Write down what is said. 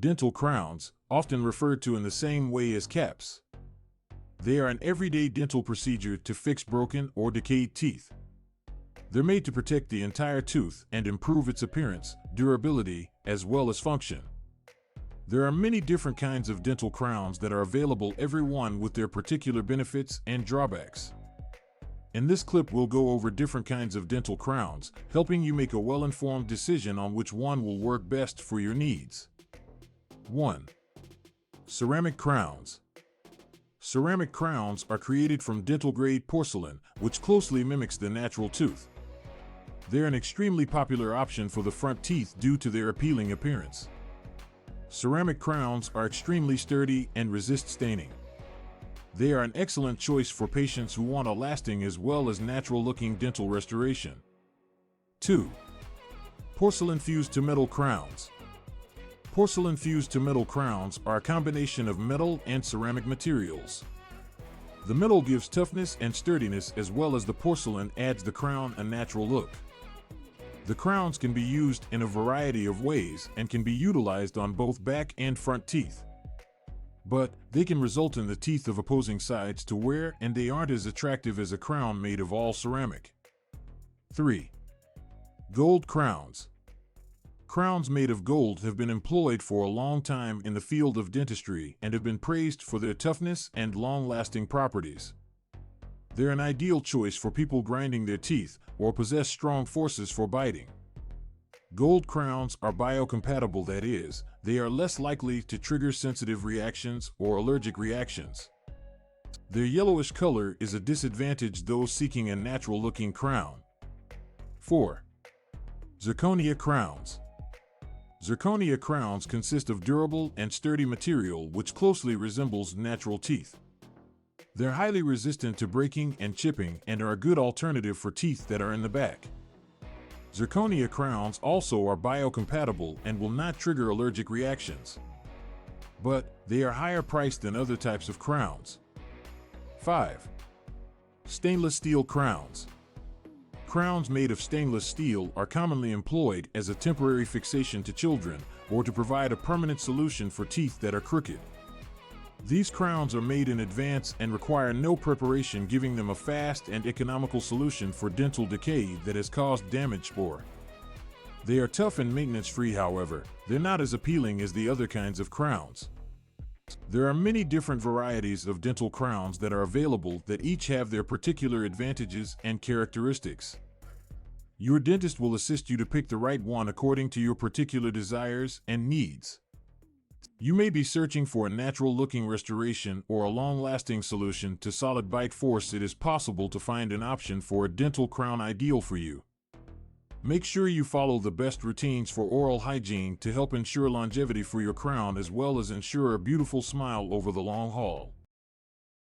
Dental crowns, often referred to in the same way as caps. They are an everyday dental procedure to fix broken or decayed teeth. They're made to protect the entire tooth and improve its appearance, durability, as well as function. There are many different kinds of dental crowns that are available, every one with their particular benefits and drawbacks. In this clip, we'll go over different kinds of dental crowns, helping you make a well-informed decision on which one will work best for your needs. 1. Ceramic crowns. Ceramic crowns are created from dental-grade porcelain, which closely mimics the natural tooth. They're an extremely popular option for the front teeth due to their appealing appearance. Ceramic crowns are extremely sturdy and resist staining. They are an excellent choice for patients who want a lasting as well as natural-looking dental restoration. 2. Porcelain fused to metal crowns. Porcelain fused to metal crowns are a combination of metal and ceramic materials. The metal gives toughness and sturdiness, as well as the porcelain adds the crown a natural look. The crowns can be used in a variety of ways and can be utilized on both back and front teeth. But they can result in the teeth of opposing sides to wear, and they aren't as attractive as a crown made of all ceramic. 3. Gold crowns. Crowns made of gold have been employed for a long time in the field of dentistry and have been praised for their toughness and long-lasting properties. They're an ideal choice for people grinding their teeth or possess strong forces for biting. Gold crowns are biocompatible, that is, they are less likely to trigger sensitive reactions or allergic reactions. Their yellowish color is a disadvantage those seeking a natural-looking crown. 4. Zirconia crowns. Zirconia crowns consist of durable and sturdy material which closely resembles natural teeth. They're highly resistant to breaking and chipping and are a good alternative for teeth that are in the back. Zirconia crowns also are biocompatible and will not trigger allergic reactions. But they are higher priced than other types of crowns. 5. Stainless steel crowns. Crowns made of stainless steel are commonly employed as a temporary fixation to children or to provide a permanent solution for teeth that are crooked. These crowns are made in advance and require no preparation, giving them a fast and economical solution for dental decay that has caused damage or. They are tough and maintenance-free, however, they're not as appealing as the other kinds of crowns. There are many different varieties of dental crowns that are available that each have their particular advantages and characteristics. Your dentist will assist you to pick the right one according to your particular desires and needs. You may be searching for a natural-looking restoration or a long-lasting solution to solid bite force. It is possible to find an option for a dental crown ideal for you. Make sure you follow the best routines for oral hygiene to help ensure longevity for your crown as well as ensure a beautiful smile over the long haul.